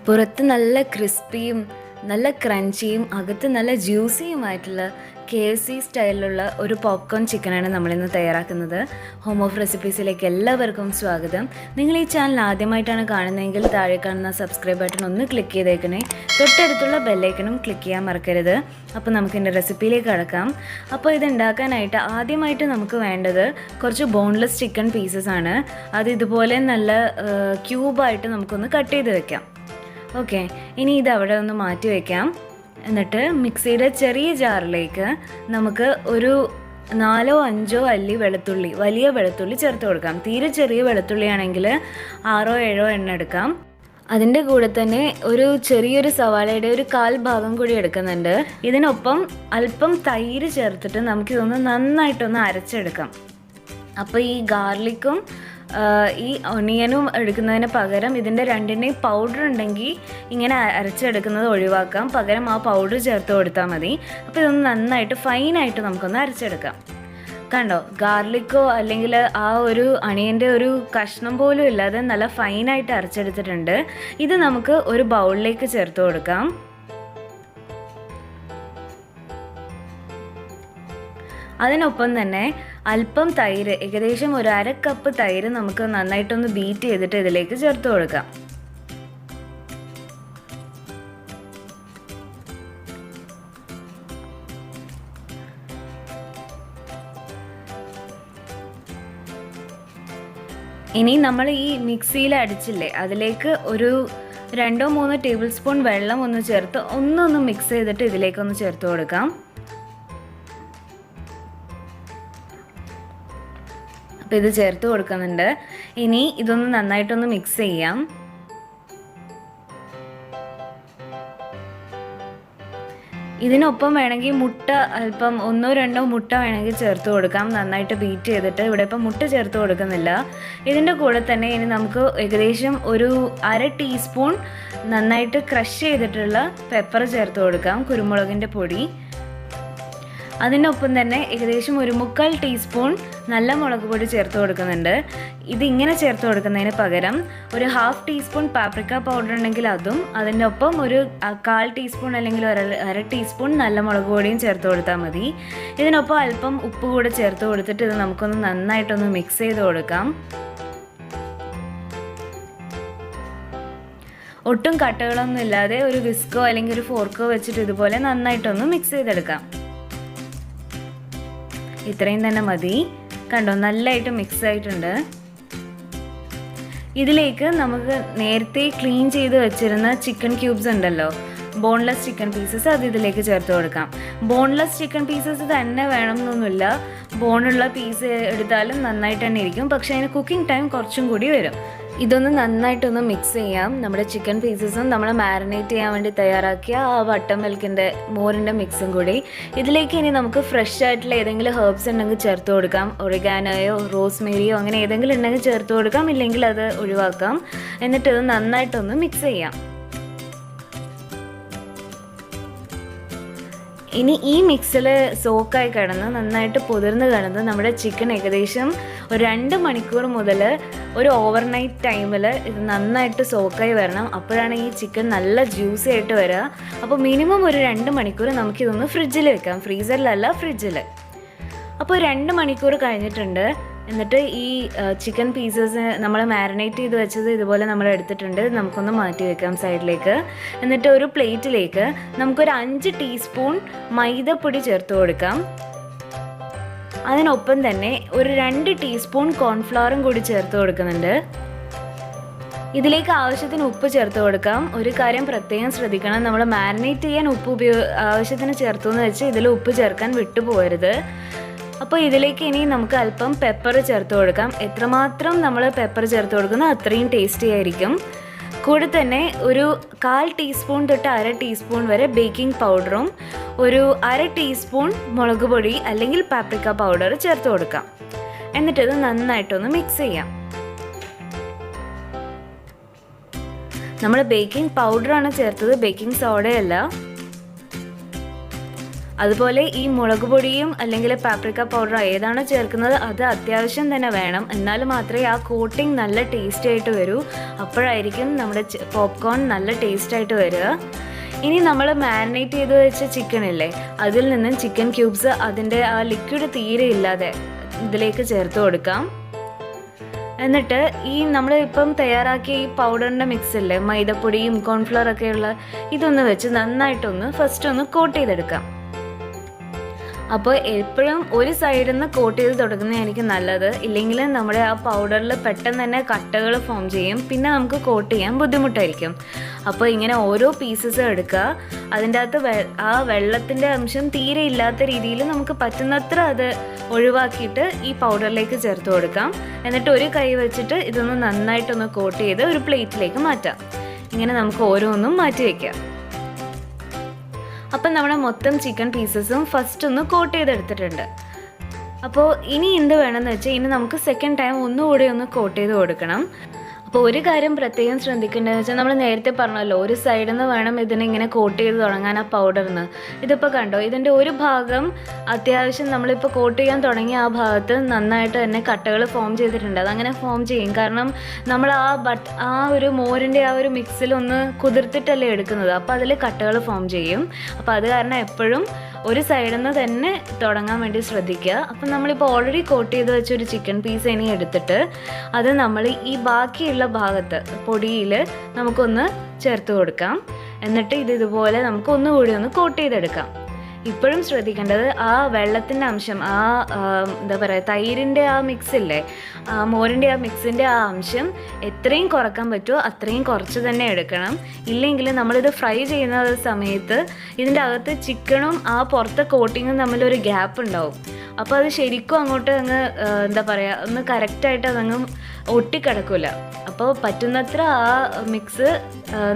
പുറത്ത് നല്ല ക്രിസ്പിയും നല്ല ക്രഞ്ചിയും അകത്ത് നല്ല ജ്യൂസിയുമായിട്ടുള്ള KFC സ്റ്റൈലിലുള്ള ഒരു പോപ്കോൺ ചിക്കനാണ് നമ്മളിന്ന് തയ്യാറാക്കുന്നത്. ഹോം ഓഫ് റെസിപ്പീസിലേക്ക് എല്ലാവർക്കും സ്വാഗതം. നിങ്ങൾ ഈ ചാനൽ ആദ്യമായിട്ടാണ് കാണുന്നതെങ്കിൽ താഴെ കാണുന്ന സബ്സ്ക്രൈബ് ബട്ടൺ ഒന്ന് ക്ലിക്ക് ചെയ്തേക്കണേ. തൊട്ടടുത്തുള്ള ബെല്ലൈക്കണും ക്ലിക്ക് ചെയ്യാൻ മറക്കരുത്. അപ്പോൾ നമുക്ക് എൻ്റെ റെസിപ്പിയിലേക്ക് കടക്കാം. അപ്പോൾ ഇത് ഉണ്ടാക്കാനായിട്ട് ആദ്യമായിട്ട് നമുക്ക് വേണ്ടത് കുറച്ച് ബോൺലെസ് ചിക്കൻ പീസസ് ആണ്. അത് ഇതുപോലെ നല്ല ക്യൂബായിട്ട് നമുക്കൊന്ന് കട്ട് ചെയ്ത് വെക്കാം. ഓക്കെ, ഇനി ഇത് അവിടെ ഒന്ന് മാറ്റി വയ്ക്കാം. എന്നിട്ട് മിക്സിയുടെ ചെറിയ ജാറിലേക്ക് നമുക്ക് ഒരു 4-5 അല്ലി വെളുത്തുള്ളി, വലിയ വെളുത്തുള്ളി ചേർത്ത് കൊടുക്കാം. തീരെ ചെറിയ വെളുത്തുള്ളി ആണെങ്കിൽ 6-7 എണ്ണം എടുക്കാം. അതിൻ്റെ കൂടെ തന്നെ ഒരു ചെറിയൊരു സവാളയുടെ ഒരു 1/4 ഭാഗം കൂടി എടുക്കുന്നുണ്ട്. ഇതിനൊപ്പം അല്പം തൈര് ചേർത്തിട്ട് നമുക്കിതൊന്ന് നന്നായിട്ടൊന്ന് അരച്ചെടുക്കാം. അപ്പോൾ ഈ ഗാർലിക്കും ഈ ഒണിയനും എടുക്കുന്നതിന് പകരം ഇതിൻ്റെ രണ്ടിൻ്റെയും പൗഡർ ഉണ്ടെങ്കിൽ ഇങ്ങനെ അരച്ചെടുക്കുന്നത് ഒഴിവാക്കാം. പകരം ആ പൗഡർ ചേർത്ത് കൊടുത്താൽ മതി. അപ്പോൾ ഇതൊന്ന് നന്നായിട്ട് ഫൈനായിട്ട് നമുക്കൊന്ന് അരച്ചെടുക്കാം. കണ്ടോ, ഗാർലിക്കോ അല്ലെങ്കിൽ ആ ഒരു അണിയൻ്റെ ഒരു കഷ്ണം പോലും ഇല്ലാതെ നല്ല ഫൈനായിട്ട് അരച്ചെടുത്തിട്ടുണ്ട്. ഇത് നമുക്ക് ഒരു ബൗളിലേക്ക് ചേർത്ത് കൊടുക്കാം. അതിനൊപ്പം തന്നെ അല്പം തൈര്, ഏകദേശം ഒരു 1/2 കപ്പ് തൈര് നമുക്ക് നന്നായിട്ടൊന്ന് ബീറ്റ് ചെയ്തിട്ട് ഇതിലേക്ക് ചേർത്ത് കൊടുക്കാം. ഇനി നമ്മൾ ഈ മിക്സിയിൽ അടിച്ചില്ലേ, അതിലേക്ക് ഒരു 2-3 ടേബിൾ സ്പൂൺ വെള്ളം ഒന്ന് ചേർത്ത് ഒന്നൊന്ന് മിക്സ് ചെയ്തിട്ട് ഇതിലേക്കൊന്ന് ചേർത്ത് കൊടുക്കാം. അപ്പോൾ ഇത് ചേർത്ത് കൊടുക്കുന്നുണ്ട്. ഇനി ഇതൊന്ന് നന്നായിട്ടൊന്ന് മിക്സ് ചെയ്യാം. ഇതിനൊപ്പം വേണമെങ്കിൽ മുട്ട അല്പം 1-2 മുട്ട വേണമെങ്കിൽ ചേർത്ത് കൊടുക്കാം. നന്നായിട്ട് ബീറ്റ് ചെയ്തിട്ട് ഇവിടെ ഇപ്പം മുട്ട ചേർത്ത് കൊടുക്കുന്നില്ല. ഇതിൻ്റെ കൂടെ തന്നെ ഇനി നമുക്ക് ഏകദേശം ഒരു 1/2 ടീസ്പൂൺ നന്നായിട്ട് ക്രഷ് ചെയ്തിട്ടുള്ള പെപ്പർ ചേർത്ത് കൊടുക്കാം, കുരുമുളകിൻ്റെ പൊടി. അതിനൊപ്പം തന്നെ ഏകദേശം ഒരു 1/4 ടീസ്പൂൺ നല്ല മുളക് പൊടി ചേർത്ത് കൊടുക്കുന്നുണ്ട്. ഇതിങ്ങനെ ചേർത്ത് കൊടുക്കുന്നതിന് പകരം ഒരു 1/2 ടീസ്പൂൺ പാപ്രിക്ക പൗഡർ ഉണ്ടെങ്കിൽ അതും, അതിൻ്റെ ഒപ്പം ഒരു 1/4 ടീസ്പൂൺ അല്ലെങ്കിൽ 1/2 ടീസ്പൂൺ നല്ല മുളക് പൊടിയും ചേർത്ത് കൊടുത്താൽ മതി. ഇതിനൊപ്പം അല്പം ഉപ്പ് കൂടെ ചേർത്ത് കൊടുത്തിട്ട് ഇത് നമുക്കൊന്ന് നന്നായിട്ടൊന്ന് മിക്സ് ചെയ്ത് കൊടുക്കാം. ഒട്ടും കട്ടകളൊന്നും ഇല്ലാതെ ഒരു വിസ്കോ അല്ലെങ്കിൽ ഒരു ഫോർക്കോ വെച്ചിട്ട് ഇതുപോലെ നന്നായിട്ടൊന്ന് മിക്സ് ചെയ്തെടുക്കാം. ഇത്രയും തന്നെ മതി. കണ്ടോ, നല്ലതായിട്ട് മിക്സ് ആയിട്ടുണ്ട്. ഇതിലേക്ക് നമുക്ക് നേരത്തെ ക്ലീൻ ചെയ്ത് വെച്ചിരുന്ന ചിക്കൻ ക്യൂബ്സ് ഉണ്ടല്ലോ, ബോൺലെസ് ചിക്കൻ പീസസ്, അത് ഇതിലേക്ക് ചേർത്ത് കൊടുക്കാം. ബോൺലെസ് ചിക്കൻ പീസസ് തന്നെ വേണം എന്നൊന്നുമില്ല, ബോണുള്ള പീസ് എടുത്താലും നന്നായിട്ട് തന്നെ ഇരിക്കും. പക്ഷേ അതിന് കുക്കിംഗ് ടൈം കുറച്ചും കൂടി വരും. ഇതൊന്ന് നന്നായിട്ടൊന്ന് മിക്സ് ചെയ്യാം. നമ്മുടെ ചിക്കൻ പീസസും നമ്മൾ മാരിനേറ്റ് ചെയ്യാൻ വേണ്ടി തയ്യാറാക്കിയ ആ ബട്ടർ മിൽക്കിൻ്റെ മോരിൻ്റെ മിക്സും കൂടി ഇതിലേക്ക് ഇനി നമുക്ക് ഫ്രഷ് ആയിട്ടുള്ള ഏതെങ്കിലും ഹെർബ്സ് ഉണ്ടെങ്കിൽ ചേർത്ത് കൊടുക്കാം. ഒറിഗാനോയോ റോസ്മേരിയോ അങ്ങനെ ഏതെങ്കിലും ഉണ്ടെങ്കിൽ ചേർത്ത് കൊടുക്കാം, ഇല്ലെങ്കിൽ അത് ഒഴിവാക്കാം. എന്നിട്ട് ഇത് നന്നായിട്ടൊന്ന് മിക്സ് ചെയ്യാം. ഇനി ഈ മിക്സിൽ സോക്കായി കിടന്ന് നന്നായിട്ട് പൊതിർന്ന് കിടന്ന് നമ്മുടെ ചിക്കൻ ഏകദേശം ഒരു 2 മണിക്കൂർ മുതൽ ഒരു ഓവർനൈറ്റ് ടൈമിൽ ഇത് നന്നായിട്ട് സോക്കായി വരണം. അപ്പോഴാണ് ഈ ചിക്കൻ നല്ല ജ്യൂസി ആയിട്ട് വരിക. അപ്പോൾ മിനിമം ഒരു 2 മണിക്കൂർ നമുക്കിതൊന്ന് ഫ്രിഡ്ജിൽ വെക്കാം, ഫ്രീസറിലല്ല ഫ്രിഡ്ജിൽ. അപ്പോൾ 2 മണിക്കൂർ കഴിഞ്ഞിട്ടുണ്ട്. എന്നിട്ട് ഈ ചിക്കൻ പീസസ് നമ്മൾ മാരിനേറ്റ് ചെയ്ത് വെച്ചത് ഇതുപോലെ നമ്മൾ എടുത്തിട്ടുണ്ട്. നമുക്കൊന്ന് മാറ്റി വെക്കാം സൈഡിലേക്ക്. എന്നിട്ട് ഒരു പ്ലേറ്റിലേക്ക് നമുക്കൊരു 5 ടീസ്പൂൺ മൈദപ്പൊടി ചേർത്ത് കൊടുക്കാം. അതിനൊപ്പം തന്നെ ഒരു 2 ടീസ്പൂൺ കോൺഫ്ലവറും കൂടി ചേർത്ത് കൊടുക്കുന്നുണ്ട്. ഇതിലേക്ക് ആവശ്യത്തിന് ഉപ്പ് ചേർത്ത് കൊടുക്കാം. ഒരു കാര്യം പ്രത്യേകം ശ്രദ്ധിക്കണം, നമ്മൾ മാരിനേറ്റ് ചെയ്യാൻ ഉപ്പ് ആവശ്യത്തിന് ചേർത്തു എന്ന് വെച്ച് ഇതിൽ ഉപ്പ് ചേർക്കാൻ വിട്ടുപോകരുത്. അപ്പോൾ ഇതിലേക്ക് ഇനി നമുക്ക് അല്പം പെപ്പർ ചേർത്ത് കൊടുക്കാം. എത്രമാത്രം നമ്മൾ പെപ്പർ ചേർത്ത് കൊടുക്കുന്നോ അത്രയും ടേസ്റ്റി ആയിരിക്കും. കൂടെ തന്നെ ഒരു 1/4 ടീസ്പൂൺ തൊട്ട് 1/2 ടീസ്പൂൺ വരെ ബേക്കിംഗ് പൗഡറും ഒരു 1/2 ടീസ്പൂൺ മുളക് പൊടി അല്ലെങ്കിൽ പാപ്രിക്ക പൗഡർ ചേർത്ത് കൊടുക്കാം. എന്നിട്ടിത് നന്നായിട്ടൊന്ന് മിക്സ് ചെയ്യാം. നമ്മൾ ബേക്കിംഗ് പൗഡറാണ് ചേർത്തത്, ബേക്കിംഗ് സോഡയല്ല. അതുപോലെ ഈ മുളക് പൊടിയും അല്ലെങ്കിൽ പാപ്രിക്ക പൗഡർ ഏതാണോ ചേർക്കുന്നത് അത് അത്യാവശ്യം തന്നെ വേണം. എന്നാൽ മാത്രമേ ആ കോട്ടിങ് നല്ല ടേസ്റ്റ് ആയിട്ട് വരൂ. അപ്പോഴായിരിക്കും നമ്മുടെ പോപ്കോൺ നല്ല ടേസ്റ്റ് ആയിട്ട് വരിക. ഇനി നമ്മൾ മാരിനേറ്റ് ചെയ്ത് വെച്ച ചിക്കൻ ഇല്ലേ, അതിൽ നിന്നും ചിക്കൻ ക്യൂബ്സ് അതിൻ്റെ ആ ലിക്വിഡ് തീരെ ഇല്ലാതെ ഇതിലേക്ക് ചേർത്ത് കൊടുക്കാം. എന്നിട്ട് ഈ നമ്മൾ ഇപ്പം തയ്യാറാക്കിയ ഈ പൗഡറിൻ്റെ മിക്സ് ഇല്ലേ, മൈദപ്പൊടിയും കോൺഫ്ലവർ ഒക്കെയുള്ള, ഇതൊന്ന് വെച്ച് നന്നായിട്ടൊന്ന് ഫസ്റ്റ് ഒന്ന് കോട്ട് ചെയ്തെടുക്കാം. അപ്പോൾ എപ്പോഴും ഒരു സൈഡിൽ നിന്ന് കോട്ട് ചെയ്ത് തുടങ്ങുന്നതായിരിക്കും നല്ലത്. ഇല്ലെങ്കിൽ നമ്മുടെ ആ പൗഡറിൽ പെട്ടെന്ന് തന്നെ കട്ടകൾ ഫോം ചെയ്യും, പിന്നെ നമുക്ക് കോട്ട് ചെയ്യാൻ ബുദ്ധിമുട്ടായിരിക്കും. അപ്പോൾ ഇങ്ങനെ ഓരോ പീസസും എടുക്കുക. അതിൻ്റെ അകത്ത് ആ വെള്ളത്തിൻ്റെ അംശം തീരെ ഇല്ലാത്ത രീതിയിൽ നമുക്ക് പറ്റുന്നത്ര അത് ഒഴിവാക്കിയിട്ട് ഈ പൗഡറിലേക്ക് ചേർത്ത് കൊടുക്കാം. എന്നിട്ട് ഒരു കൈ വെച്ചിട്ട് ഇതൊന്ന് നന്നായിട്ടൊന്ന് കോട്ട് ചെയ്ത് ഒരു പ്ലേറ്റിലേക്ക് മാറ്റാം. ഇങ്ങനെ നമുക്ക് ഓരോന്നും മാറ്റി വയ്ക്കാം. അപ്പം നമ്മുടെ മൊത്തം ചിക്കൻ പീസസും ഫസ്റ്റ് ഒന്ന് കോട്ട് ചെയ്തെടുത്തിട്ടുണ്ട്. അപ്പോൾ ഇനി എന്ത് വേണമെന്ന് വെച്ചാൽ ഇനി നമുക്ക് സെക്കൻഡ് ടൈം ഒന്നുകൂടി ഒന്ന് കോട്ട് ചെയ്ത് കൊടുക്കണം. അപ്പോൾ ഒരു കാര്യം പ്രത്യേകം ശ്രദ്ധിക്കേണ്ടതെന്ന് വെച്ചാൽ നമ്മൾ നേരത്തെ പറഞ്ഞല്ലോ, ഒരു സൈഡിൽ നിന്ന് വേണം ഇതിനിങ്ങനെ കോട്ട് ചെയ്ത് തുടങ്ങാൻ ആ പൗഡറിന്. ഇതിപ്പോൾ കണ്ടോ, ഇതിൻ്റെ ഒരു ഭാഗം അത്യാവശ്യം നമ്മളിപ്പോൾ കോട്ട് ചെയ്യാൻ തുടങ്ങിയ ആ ഭാഗത്ത് നന്നായിട്ട് തന്നെ കട്ടകൾ ഫോം ചെയ്തിട്ടുണ്ട്. അതങ്ങനെ ഫോം ചെയ്യും, കാരണം നമ്മൾ ആ ഒരു മോരിൻ്റെ ആ ഒരു മിക്സിലൊന്ന് കുതിർത്തിട്ടല്ലേ എടുക്കുന്നത്. അപ്പോൾ അതിൽ കട്ടകൾ ഫോം ചെയ്യും. അപ്പോൾ അത് കാരണം എപ്പോഴും ഒരു സൈഡിൽ നിന്ന് തന്നെ തുടങ്ങാൻ വേണ്ടി ശ്രദ്ധിക്കുക. അപ്പം നമ്മളിപ്പോൾ ഓൾറെഡി കോട്ട് ചെയ്ത് വെച്ചൊരു ചിക്കൻ പീസ് ഇനി എടുത്തിട്ട് അത് നമ്മൾ ഈ ബാക്കിയുള്ള ഭാഗത്ത് പൊടിയിൽ നമുക്കൊന്ന് ചേർത്ത് കൊടുക്കാം. എന്നിട്ട് ഇതുപോലെ നമുക്ക് ഒന്നുകൂടി ഒന്ന് കോട്ട് ചെയ്തെടുക്കാം. ഇപ്പോഴും ശ്രദ്ധിക്കേണ്ടത് ആ വെള്ളത്തിൻ്റെ അംശം, എന്താ പറയുക, തൈരിൻ്റെ ആ മിക്സ് ഇല്ലേ, മോരിൻ്റെ ആ മിക്സിൻ്റെ ആ അംശം എത്രയും കുറക്കാൻ പറ്റുമോ അത്രയും കുറച്ച് തന്നെ എടുക്കണം. ഇല്ലെങ്കിൽ നമ്മളിത് ഫ്രൈ ചെയ്യുന്ന സമയത്ത് ഇതിൻ്റെ അകത്ത് ചിക്കനും ആ പുറത്തെ കോട്ടിങ്ങും തമ്മിലൊരു ഗ്യാപ്പ് ഉണ്ടാവും. അപ്പോൾ അത് ശരിക്കും അങ്ങോട്ട് എന്താ പറയുക, ഒന്ന് കറക്റ്റായിട്ട് അതങ്ങ് ഒട്ടിക്കിടക്കില്ല. അപ്പോൾ പറ്റുന്നത്ര ആ മിക്സ്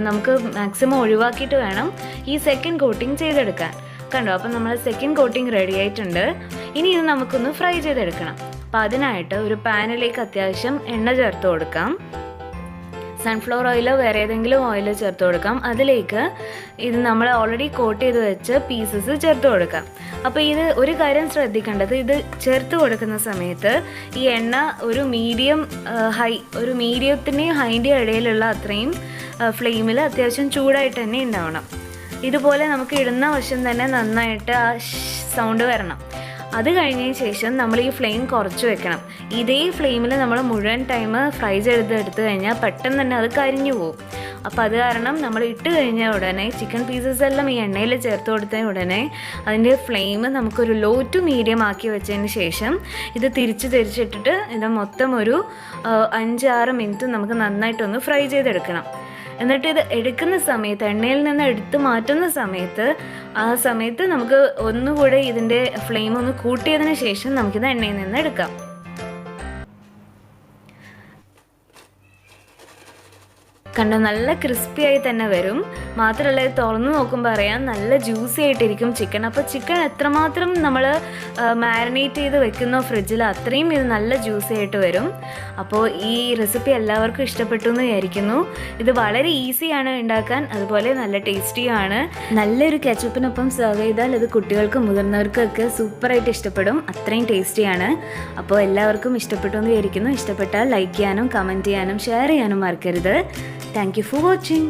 നമുക്ക് മാക്സിമം ഒഴിവാക്കിയിട്ട് വേണം ഈ സെക്കൻഡ് കോട്ടിങ് ചെയ്തെടുക്കാൻ. കണ്ടോ, അപ്പം നമ്മൾ സെക്കൻഡ് കോട്ടിങ് റെഡി ആയിട്ടുണ്ട്. ഇനി ഇത് നമുക്കൊന്ന് ഫ്രൈ ചെയ്തെടുക്കണം. അപ്പോൾ അതിനായിട്ട് ഒരു പാനിലേക്ക് അത്യാവശ്യം എണ്ണ ചേർത്ത് കൊടുക്കാം. സൺഫ്ലവർ ഓയിലോ വേറെ ഏതെങ്കിലും ഓയിലോ ചേർത്ത് കൊടുക്കാം. അതിലേക്ക് ഇത് നമ്മൾ ഓൾറെഡി കോട്ട് ചെയ്ത് വെച്ച് പീസസ് ചേർത്ത് കൊടുക്കാം. അപ്പോൾ ഇത് ഒരു കാര്യം ശ്രദ്ധിക്കേണ്ടത്, ഇത് ചേർത്ത് കൊടുക്കുന്ന സമയത്ത് ഈ എണ്ണ ഒരു മീഡിയത്തിൻ്റെയും ഹൈൻ്റെയും ഇടയിലുള്ള അത്രയും ഫ്ലെയിമിൽ അത്യാവശ്യം ചൂടായിട്ട് തന്നെ ഉണ്ടാവണം. ഇതുപോലെ നമുക്ക് ഇടുന്ന വശം തന്നെ നന്നായിട്ട് ആ സൗണ്ട് വരണം. അത് കഴിഞ്ഞതിന് ശേഷം നമ്മൾ ഈ ഫ്ലെയിം കുറച്ച് വെക്കണം. ഇതേ ഫ്ലെയിമിൽ നമ്മൾ മുഴുവൻ ടൈം ഫ്രൈ ചെയ്തെടുത്ത് കഴിഞ്ഞാൽ പെട്ടെന്ന് തന്നെ അത് കരിഞ്ഞു പോകും. അപ്പോൾ അത് കാരണം നമ്മൾ ഇട്ട് കഴിഞ്ഞ ഉടനെ ചിക്കൻ പീസസ് എല്ലാം ഈ എണ്ണയിൽ ചേർത്ത് കൊടുത്ത ഉടനെ അതിൻ്റെ ഫ്ലെയിം നമുക്കൊരു ലോ ടു മീഡിയം ആക്കി വെച്ചതിന് ശേഷം ഇത് തിരിച്ചിട്ടിട്ട് ഇത് മൊത്തം ഒരു 5-6 മിനിറ്റ് നമുക്ക് നന്നായിട്ടൊന്ന് ഫ്രൈ ചെയ്തെടുക്കണം. എന്നിട്ട് ഇത് എടുക്കുന്ന സമയത്ത്, എണ്ണയിൽ നിന്ന് എടുത്ത് മാറ്റുന്ന സമയത്ത്, ആ സമയത്ത് നമുക്ക് ഒന്നുകൂടെ ഇതിൻ്റെ ഫ്ലെയിം ഒന്ന് കൂട്ടിയതിന് ശേഷം നമുക്കിത് എണ്ണയിൽ നിന്ന് എടുക്കാം. കണ്ടോ, നല്ല ക്രിസ്പി ആയി തന്നെ വരും. മാത്രമല്ല ഇത് തുറന്ന് നോക്കുമ്പോൾ അറിയാം നല്ല ജ്യൂസി ആയിട്ടിരിക്കും ചിക്കൻ. അപ്പോൾ ചിക്കൻ എത്രമാത്രം നമ്മൾ മാരിനേറ്റ് ചെയ്ത് വെക്കുന്നോ ഫ്രിഡ്ജിൽ, അത്രയും ഇത് നല്ല ജ്യൂസി ആയിട്ട് വരും. അപ്പോൾ ഈ റെസിപ്പി എല്ലാവർക്കും ഇഷ്ടപ്പെട്ടു എന്ന് വിചാരിക്കുന്നു. ഇത് വളരെ ഈസിയാണ് ഉണ്ടാക്കാൻ, അതുപോലെ നല്ല ടേസ്റ്റിയാണ്. നല്ലൊരു കെച്ചപ്പിനൊപ്പം സെർവ് ചെയ്താൽ ഇത് കുട്ടികൾക്കും മുതിർന്നവർക്കൊക്കെ സൂപ്പറായിട്ട് ഇഷ്ടപ്പെടും. അത്രയും ടേസ്റ്റിയാണ്. അപ്പോൾ എല്ലാവർക്കും ഇഷ്ടപ്പെട്ടു എന്ന് വിചാരിക്കുന്നു. ഇഷ്ടപ്പെട്ടാൽ ലൈക്ക് ചെയ്യാനും കമൻറ്റ് ചെയ്യാനും ഷെയർ ചെയ്യാനും മറക്കരുത്. Thank you for watching.